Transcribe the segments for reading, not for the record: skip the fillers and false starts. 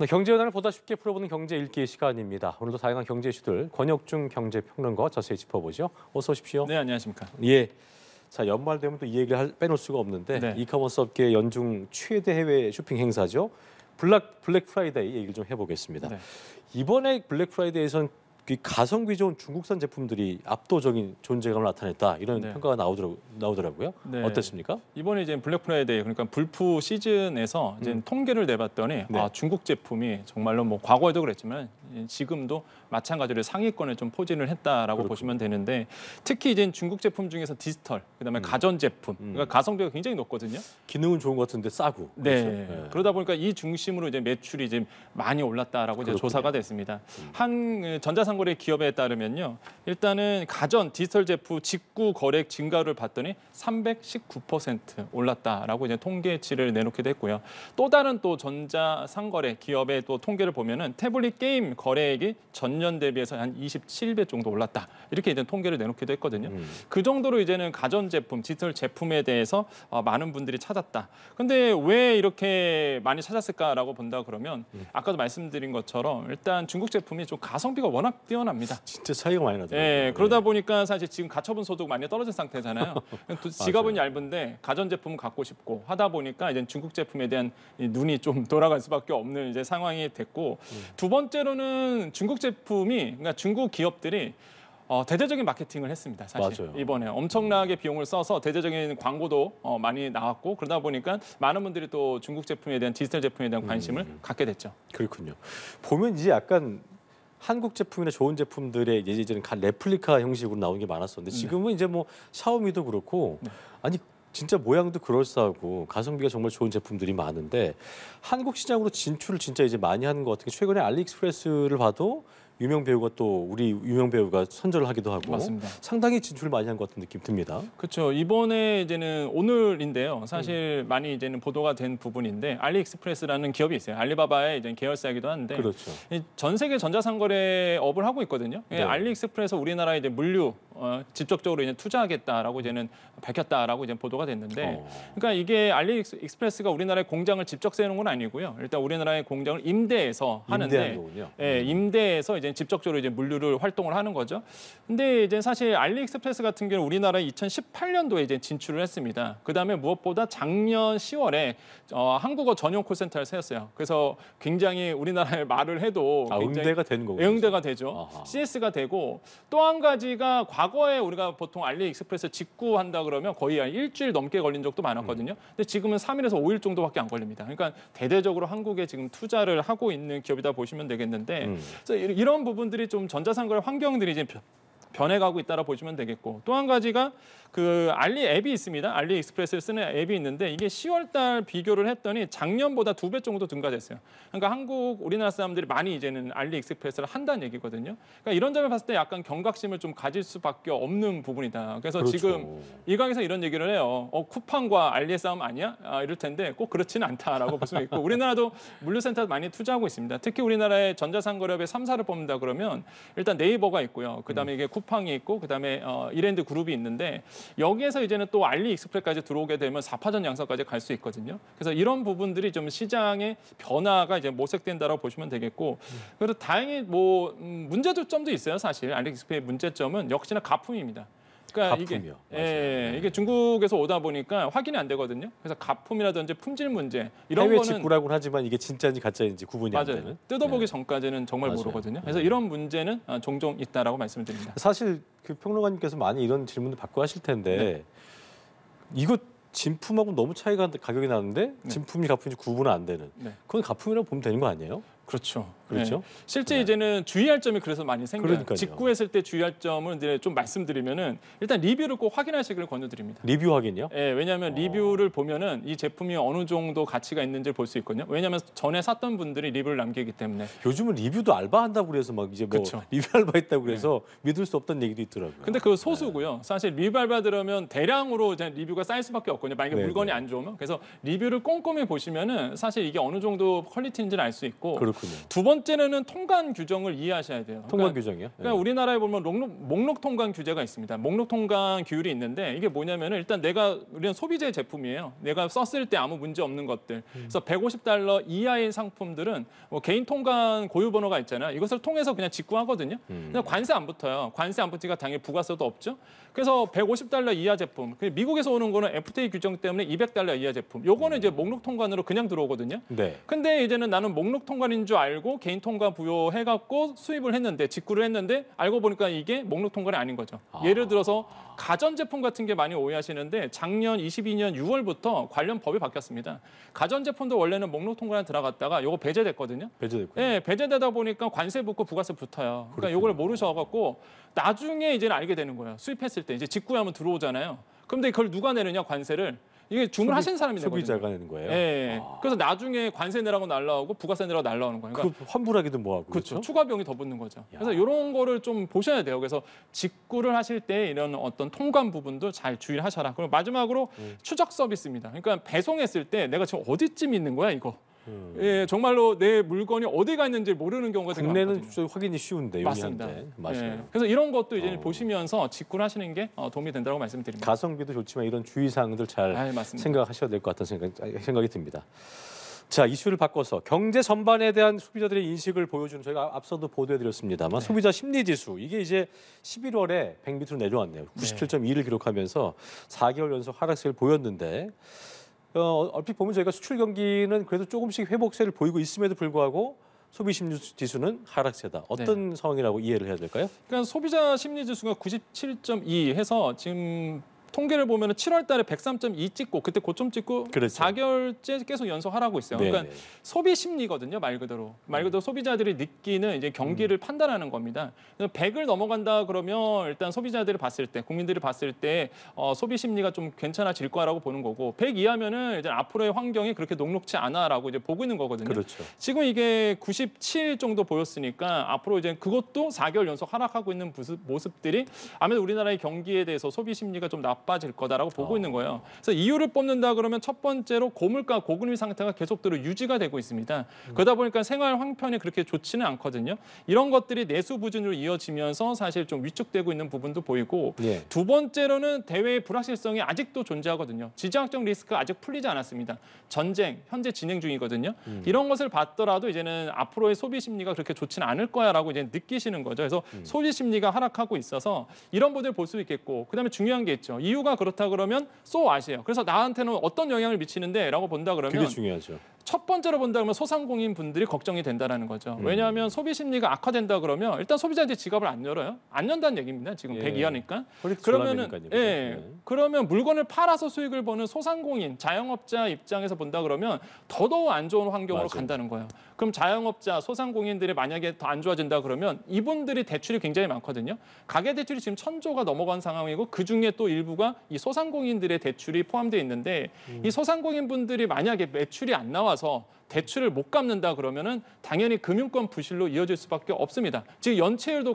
네, 경제 현안을 보다 쉽게 풀어보는 경제 읽기 시간입니다. 오늘도 다양한 경제 이슈들 권혁중 경제평론가와 자세히 짚어보죠. 어서 오십시오. 네, 안녕하십니까. 예. 자, 연말 되면 또 이 얘기를 빼놓을 수가 없는데 네. 이커머스 업계 연중 최대 해외 쇼핑 행사죠. 블랙 프라이데이 얘기를 좀 해보겠습니다. 네. 이번에 블랙 프라이데이에선 가성비 좋은 중국산 제품들이 압도적인 존재감을 나타냈다 이런 네. 평가가 나오더라고요. 네. 어땠습니까? 이번에 이제 블랙 프라이데이 그러니까 불프 시즌에서 이제 통계를 내봤더니 네. 중국 제품이 정말로 뭐 과거에도 그랬지만 지금도 마찬가지로 상위권에 좀 포진을 했다라고 그렇군요. 보시면 되는데 특히 이제 중국 제품 중에서 디지털 그다음에 가전 제품 그러니까 가성비가 굉장히 높거든요. 기능은 좋은 것 같은데 싸고. 네. 그렇죠? 네. 그러다 보니까 이 중심으로 이제 매출이 이제 많이 올랐다라고 이제 그렇군요. 조사가 됐습니다. 한 전자상거래 기업에 따르면요, 일단은 가전 디지털 제품 직구 거래액 증가를 봤더니 319% 올랐다라고 이제 통계치를 내놓게 됐고요. 또 다른 또 전자상거래 기업의 또 통계를 보면은 태블릿 게임 거래액이 전년 대비해서 한 27배 정도 올랐다 이렇게 이제 통계를 내놓기도 했거든요. 그 정도로 이제는 가전 제품, 디지털 제품에 대해서 많은 분들이 찾았다. 근데 왜 이렇게 많이 찾았을까라고 본다 그러면 아까도 말씀드린 것처럼 일단 중국 제품이 좀 가성비가 워낙 뛰어납니다. 진짜 차이가 많이 나더라고요. 예, 그러다 보니까 사실 지금 가처분 소득 많이 떨어진 상태잖아요. 또 지갑은 얇은데 가전 제품은 갖고 싶고 하다 보니까 이제 중국 제품에 대한 이 눈이 좀 돌아갈 수밖에 없는 이제 상황이 됐고 두 번째로는 중국 제품이 그러니까 중국 기업들이 대대적인 마케팅을 했습니다. 사실 맞아요. 이번에 엄청나게 비용을 써서 대대적인 광고도 많이 나왔고 그러다 보니까 많은 분들이 또 중국 제품에 대한 디지털 제품에 대한 관심을 갖게 됐죠. 그렇군요. 보면 이제 약간 한국 제품이나 좋은 제품들의 예전에는 레플리카 형식으로 나오는 게 많았었는데 지금은 이제 뭐 샤오미도 그렇고 아니 진짜 모양도 그럴싸하고 가성비가 정말 좋은 제품들이 많은데 한국 시장으로 진출을 진짜 이제 많이 하는 것 같은 게 최근에 알리익스프레스를 봐도 유명 배우가 또 우리 유명 배우가 선전을 하기도 하고 맞습니다. 상당히 진출을 많이 한 것 같은 느낌 듭니다. 그렇죠. 이번에 이제는 오늘인데요. 사실 많이 이제는 보도가 된 부분인데 알리익스프레스라는 기업이 있어요. 알리바바의 이제 계열사이기도 한데 그렇죠. 전 세계 전자상거래업을 하고 있거든요. 네. 알리익스프레스 우리나라에 이제 물류 직접적으로 이제 투자하겠다라고 이제는 밝혔다라고 이제 보도가 됐는데, 그러니까 이게 알리익스프레스가 우리나라에 공장을 직접 세우는 건 아니고요. 일단 우리나라의 공장을 임대해서 하는데, 임대하는 거군요. 예, 임대해서 이제 직접적으로 이제 물류를 활동을 하는 거죠. 근데 이제 사실 알리익스프레스 같은 경우는 우리나라에 2018년도에 이제 진출을 했습니다. 그다음에 무엇보다 작년 10월에 한국어 전용 콜센터를 세웠어요. 그래서 굉장히 우리나라에 말을 해도 굉장히 응대가 되는 거군요. 응대가 되죠. 아하. CS가 되고 또 한 가지가 과거에 우리가 보통 알리익스프레스 직구한다 그러면 거의 한 일주일 넘게 걸린 적도 많았거든요. 근데 지금은 3일에서 5일 정도밖에 안 걸립니다. 그러니까 대대적으로 한국에 지금 투자를 하고 있는 기업이다 보시면 되겠는데 그래서 이런 부분들이 좀 전자상거래 환경들이 이제 변해가고 있다라 보시면 되겠고 또 한 가지가 그 알리 앱이 있습니다. 알리익스프레스를 쓰는 앱이 있는데 이게 10월달 비교를 했더니 작년보다 2배 정도 증가됐어요. 그러니까 우리나라 사람들이 많이 이제는 알리익스프레스를 한다는 얘기거든요. 그러니까 이런 점을 봤을 때 약간 경각심을 좀 가질 수밖에 없는 부분이다. 그래서 그렇죠. 지금 일각에서 이런 얘기를 해요. 쿠팡과 알리의 싸움 아니야? 이럴 텐데 꼭 그렇지는 않다라고 볼 수 있고 우리나라도 물류센터 많이 투자하고 있습니다. 특히 우리나라의 전자상거래업의 3사를 뽑는다 그러면 일단 네이버가 있고요. 그다음에 이게 쿠팡이 있고 그다음에 이랜드 그룹이 있는데 여기에서 이제는 또 알리익스프레스까지 들어오게 되면 4파전 양서까지 갈 수 있거든요. 그래서 이런 부분들이 좀 시장의 변화가 이제 모색된다라고 보시면 되겠고 그래도 다행히 뭐 문제점도 있어요. 사실 알리익스프레스의 문제점은 역시나 가품입니다. 그러니까 가품이요. 이게 중국에서 오다 보니까 확인이 안 되거든요. 그래서 가품이라든지 품질 문제 이런 해외 거는 직구라고는 하지만 이게 진짜인지 가짜인지 구분이 안 맞아요. 되는. 뜯어보기 네. 전까지는 정말 맞아요. 모르거든요. 그래서 이런 문제는 종종 있다라고 말씀을 드립니다. 사실 그 평론가님께서 많이 이런 질문을 받고 하실 텐데 이거 진품하고 너무 차이가 가격이 나는데 진품이 가품인지 구분은 안 되는. 그건 가품이라고 보면 되는 거 아니에요? 그렇죠. 그렇죠? 네. 실제 네. 이제는 주의할 점이 그래서 많이 생겨요. 그러니까요. 직구했을 때 주의할 점을 이제 좀 말씀드리면은 일단 리뷰를 꼭 확인하시기를 권유드립니다. 리뷰 확인이요? 예, 왜냐하면 리뷰를 보면은 이 제품이 어느 정도 가치가 있는지를 볼 수 있거든요. 왜냐하면 전에 샀던 분들이 리뷰를 남기기 때문에. 요즘은 리뷰도 알바한다고 그래서 막 이제 뭐 그쵸. 리뷰 알바했다고 그래서 믿을 수 없다는 얘기도 있더라고요. 근데 그 소수고요. 사실 리뷰 알바 들으면 대량으로 이제 리뷰가 쌓일 수밖에 없거든요. 만약에 네, 물건이 네. 안 좋으면. 그래서 리뷰를 꼼꼼히 보시면은 사실 이게 어느 정도 퀄리티인지를 알 수 있고 그렇군요. 두 번째 번째는 통관 규정을 이해하셔야 돼요. 통관 규정이요? 그러니까 우리나라에 보면 목록 통관 규제가 있습니다. 목록 통관 규율이 있는데 이게 뭐냐면은 일단 우리는 소비재 제품이에요. 내가 썼을 때 아무 문제 없는 것들. 그래서 $150 이하의 상품들은 뭐 개인 통관 고유 번호가 있잖아요. 이것을 통해서 그냥 직구하거든요. 그냥 관세 안 붙어요. 관세 안 붙으니까 당연히 부가세도 없죠. 그래서 $150 이하 제품. 미국에서 오는 거는 FTA 규정 때문에 $200 이하 제품. 요거는 이제 목록 통관으로 그냥 들어오거든요. 네. 근데 이제는 나는 목록 통관인 줄 알고 개인 통관 부여해갖고 수입을 했는데 직구를 했는데 알고 보니까 이게 목록 통관이 아닌 거죠. 예를 들어서 가전제품 같은 게 많이 오해하시는데 작년 22년 6월부터 관련 법이 바뀌었습니다. 가전제품도 원래는 목록 통관에 들어갔다가 요거 배제됐거든요. 배제됐군요. 네, 배제되다 보니까 관세 붙고 부가세 붙어요. 그러니까 요걸 모르셔갖고 나중에 이제는 알게 되는 거예요. 수입했을 때 이제 직구하면 들어오잖아요. 그런데 그걸 누가 내느냐 관세를. 이게 주문하신 사람이 내거든요. 소비자가 내는 거예요. 네. 그래서 나중에 관세 내라고 날라오고 부가세 내라고 날라오는 거예요. 그 환불하기도 뭐하고. 그렇죠. 추가 비용이 더 붙는 거죠. 그래서 이런 거를 좀 보셔야 돼요. 그래서 직구를 하실 때 이런 어떤 통관 부분도 잘 주의를 하셔라. 그리고 마지막으로 추적 서비스입니다. 그러니까 배송했을 때 내가 지금 어디쯤 있는 거야 이거. 예, 정말로 내 물건이 어디가 있는지 모르는 경우가 되게 국내는 많거든요. 좀 확인이 쉬운데 맞습니다. 용이한데. 맞아요. 예, 그래서 이런 것도 이제 보시면서 직구를 하시는 게 도움이 된다고 말씀드립니다. 가성비도 좋지만 이런 주의사항들 잘 맞습니다. 생각하셔야 될 것 같다는 생각이 듭니다. 자, 이슈를 바꿔서 경제 전반에 대한 소비자들의 인식을 보여주는 저희가 앞서도 보도해드렸습니다만 소비자 심리지수 이게 이제 11월에 100 밑으로 내려왔네요. 97.2를 기록하면서 4개월 연속 하락세를 보였는데 얼핏 보면 저희가 수출 경기는 그래도 조금씩 회복세를 보이고 있음에도 불구하고 소비 심리 지수는 하락세다. 어떤 상황이라고 이해를 해야 될까요? 그러니까 소비자 심리 지수가 97.2 해서 지금 통계를 보면 7월 달에 103.2 찍고 그때 고점 찍고 그렇죠. 4개월째 계속 연속하라고 있어요. 네네. 그러니까 소비 심리거든요, 말 그대로. 말 그대로 소비자들이 느끼는 이제 경기를 판단하는 겁니다. 100을 넘어간다 그러면 일단 소비자들이 봤을 때, 국민들이 봤을 때 소비 심리가 좀 괜찮아질 거라고 보는 거고 100 이하면은 이제 앞으로의 환경이 그렇게 녹록치 않아라고 이제 보고 있는 거거든요. 그렇죠. 지금 이게 97 정도 보였으니까 앞으로 이제 그것도 4개월 연속 하락하고 있는 모습들이 아무래도 우리나라의 경기에 대해서 소비 심리가 좀 나빠질 거다라고 보고 있는 거예요. 그래서 이유를 뽑는다 그러면 첫 번째로 고물가, 고금리 상태가 계속대로 유지가 되고 있습니다. 그러다 보니까 생활 형편이 그렇게 좋지는 않거든요. 이런 것들이 내수 부진으로 이어지면서 사실 좀 위축되고 있는 부분도 보이고 두 번째로는 대외의 불확실성이 아직도 존재하거든요. 지정학적 리스크가 아직 풀리지 않았습니다. 전쟁, 현재 진행 중이거든요. 이런 것을 봤더라도 이제는 앞으로의 소비 심리가 그렇게 좋지는 않을 거야라고 이제 느끼시는 거죠. 그래서 소비 심리가 하락하고 있어서 이런 부분을 볼 수 있겠고 그다음에 중요한 게 있죠. 이유가 그렇다 그러면 so what이에요. 그래서 나한테는 어떤 영향을 미치는데라고 본다 그러면 그게 중요하죠. 첫 번째로 본다 그러면 소상공인 분들이 걱정이 된다는 거죠. 왜냐하면 소비 심리가 악화된다 그러면 일단 소비자들이 지갑을 안 열어요. 안 연다는 얘기입니다. 지금 100 이하니까. 그러면은 그러면 물건을 팔아서 수익을 버는 소상공인, 자영업자 입장에서 본다 그러면 더더욱 안 좋은 환경으로 간다는 거예요. 그럼 자영업자, 소상공인들이 만약에 더 안 좋아진다 그러면 이분들이 대출이 굉장히 많거든요. 가계 대출이 지금 1,000조가 넘어간 상황이고 그 중에 또 일부가 이 소상공인들의 대출이 포함되어 있는데 이 소상공인 분들이 만약에 매출이 안 나와서 대출을 못 갚는다 그러면은 당연히 금융권 부실로 이어질 수밖에 없습니다. 지금 연체율도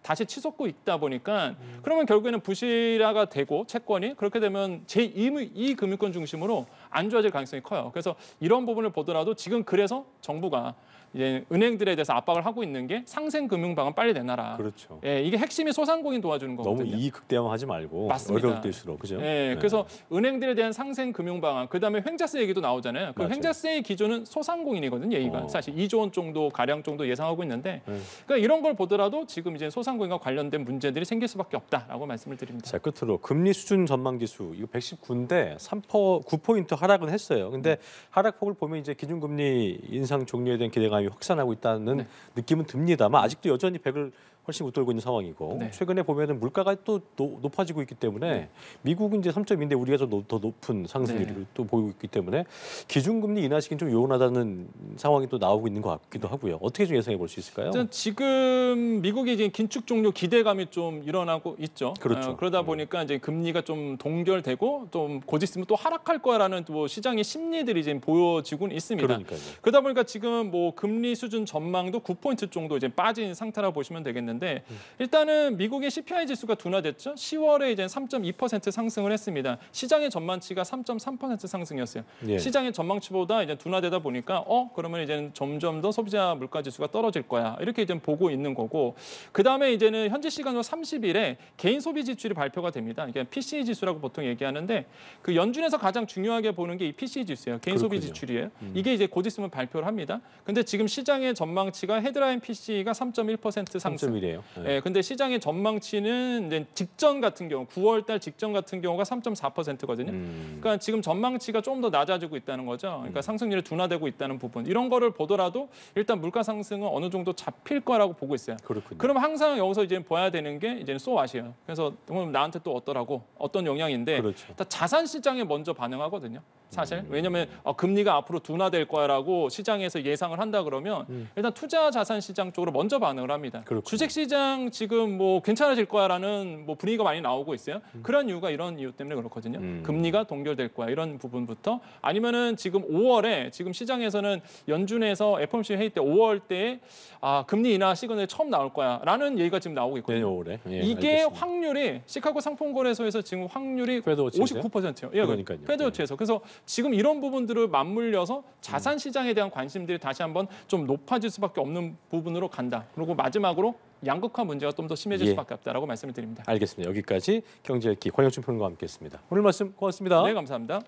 다시 치솟고 있다 보니까 그러면 결국에는 부실화가 되고 채권이 그렇게 되면 제2 금융권 중심으로 안 좋아질 가능성이 커요. 그래서 이런 부분을 보더라도 지금 그래서 정부가 이제 은행들에 대해서 압박을 하고 있는 게 상생 금융 방안 빨리 내놔라. 그렇죠. 예, 이게 핵심이 소상공인 도와주는 거거든요. 너무 이익 극대화하지 말고 맞습니다. 어려울 때일수록 그죠? 네, 그래서 은행들에 대한 상생 금융 방안, 그다음에 횡재세 얘기도 나오잖아요. 그 횡재세의 기준은 소상공인이거든요. 얘기가 사실 2조 원 정도 가량 정도 예상하고 있는데, 그러니까 이런 걸 보더라도 지금 이제 소상공인과 관련된 문제들이 생길 수밖에 없다라고 말씀을 드립니다. 자, 끝으로 금리 수준 전망 지수 이거 119인데 9포인트 하락은 했어요. 근데 하락폭을 보면 이제 기준금리 인상 종료에 대한 기대감이 확산하고 있다는 느낌은 듭니다만 아직도 여전히 100을 훨씬 웃돌고 있는 상황이고 최근에 보면은 물가가 또 높아지고 있기 때문에 미국은 이제 3.2인데 우리가 더 높은 상승률을 또 보이고 있기 때문에 기준금리 인하시기는 좀 요원하다는 상황이 또 나오고 있는 것 같기도 하고요. 어떻게 좀 예상해 볼 수 있을까요? 지금 미국이 이제 긴축 종료 기대감이 좀 일어나고 있죠. 그렇죠. 그러다 보니까 이제 금리가 좀 동결되고 좀 곧 있으면 또 하락할 거라는 또 시장의 심리들이 지금 보여지고는 있습니다. 그러니까요. 그러다 보니까 지금 뭐 금리 수준 전망도 9포인트 정도 이제 빠진 상태라고 보시면 되겠는데. 있는데 일단은 미국의 CPI 지수가 둔화됐죠. 10월에 이제 3.2% 상승을 했습니다. 시장의 전망치가 3.3% 상승이었어요. 예. 시장의 전망치보다 이제 둔화되다 보니까 그러면 이제는 점점 더 소비자 물가 지수가 떨어질 거야. 이렇게 이제 보고 있는 거고. 그다음에 이제는 현지 시간으로 30일에 개인 소비 지출이 발표가 됩니다. 이게 PCE 지수라고 보통 얘기하는데 그 연준에서 가장 중요하게 보는 게 이 PCE 지수예요. 개인 소비 그렇군요. 지출이에요. 이게 이제 곧 있으면 발표를 합니다. 근데 지금 시장의 전망치가 헤드라인 PCE가 3.1% 상승. 3.1이에요. 예, 근데 시장의 전망치는 이제 직전 같은 경우 9월 달 직전 같은 경우가 3.4%거든요. 그러니까 지금 전망치가 좀 더 낮아지고 있다는 거죠. 그러니까 상승률이 둔화되고 있다는 부분. 이런 거를 보더라도 일단 물가 상승은 어느 정도 잡힐 거라고 보고 있어요. 그렇군요. 그럼 항상 여기서 이제 봐야 되는 게 이제는 소왓이에요. 그래서 그럼 나한테 또 어떠라고 어떤 영향인데 그렇죠. 일단 자산 시장에 먼저 반응하거든요. 사실 왜냐하면 금리가 앞으로 둔화될 거라고 시장에서 예상을 한다 그러면 일단 투자 자산 시장 쪽으로 먼저 반응을 합니다. 그렇군요. 주식 시장 지금 뭐 괜찮아질 거야라는 뭐 분위기가 많이 나오고 있어요. 그런 이유가 이런 이유 때문에 그렇거든요. 금리가 동결될 거야 이런 부분부터 아니면은 지금 5월에 지금 시장에서는 연준에서 FOMC 회의 때 5월 때에 금리 인하 시그널이 처음 나올 거야라는 얘기가 지금 나오고 있거든요. 내년 5월에. 예, 이게 알겠습니다. 확률이 시카고 상품거래소에서 지금 확률이 페드 워치에서요? 59%예요. 예, 그러니까요. 페드 워치에서. 그래서 지금 이런 부분들을 맞물려서 자산 시장에 대한 관심들이 다시 한번 좀 높아질 수밖에 없는 부분으로 간다. 그리고 마지막으로 양극화 문제가 좀 더 심해질 예. 수밖에 없다라고 말씀을 드립니다. 알겠습니다. 여기까지 경제읽기 권영춘 평론가와 함께했습니다. 오늘 말씀 고맙습니다. 네, 감사합니다.